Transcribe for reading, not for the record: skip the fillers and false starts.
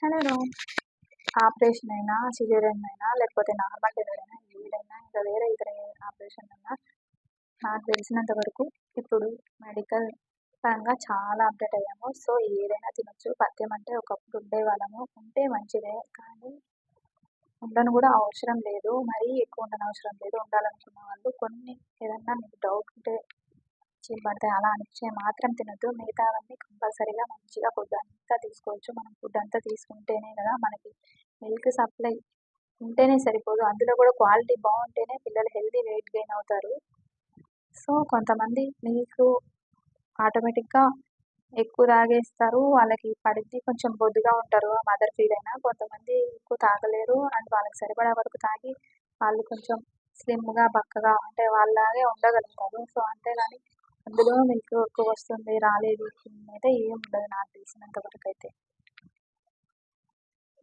నేను ఆపరేషన్ అయినా, సిజేరియన్ అయినా, లేకపోతే నార్మల్ డెలివరీ అయినా, ఏదైనా ఇంకా వేరే ఇతర ఏ ఆపరేషన్ అయినా నాకు తెలిసినంత వరకు ఇప్పుడు మెడికల్ పరంగా చాలా అప్డేట్ అయ్యాము. సో, ఏదైనా తినొచ్చు. పథ్యం అంటే ఒకప్పుడు ఉండేవాళ్ళము. ఉంటే మంచిదే. కానీ ఉండను కూడా అవసరం లేదు. మరీ ఎక్కువ ఉండనవసరం లేదు. ఉండాలనుకున్న వాళ్ళు కొన్ని ఏదన్నా మీకు డౌట్ ఉంటే పడతాయి అలా అనిపించినవి మాత్రం తినొద్దు. మిగతావన్నీ కంపల్సరీగా మంచిగా ఫుడ్ అంతా తీసుకోవచ్చు. మనం ఫుడ్ అంతా తీసుకుంటేనే కదా మనకి మిల్క్ సప్లై ఉంటేనే సరిపోదు. అందులో కూడా క్వాలిటీ బాగుంటేనే పిల్లలు హెల్తీ వెయిట్ గెయిన్ అవుతారు. సో, కొంతమంది మిల్క్ ఆటోమేటిక్‌గా ఎక్కువ తాగేస్తారు. వాళ్ళకి పడిద్ది. కొంచెం బొద్దుగా ఉంటారు. మదర్ ఫీడ్ అయినా. కొంతమంది ఎక్కువ తాగలేరు. అండ్ వాళ్ళకి సరిపడా వరకు తాగి వాళ్ళు కొంచెం స్లిమ్‌గా, బక్కగా అంటే వాళ్ళలాగే ఉండగలుగుతారు. సో, అంతేగాని అందులో మిల్క్ ఎక్కువ వస్తుంది రాలేదు అయితే ఏమి ఉండదు నాకు తెలిసినంత వరకైతే.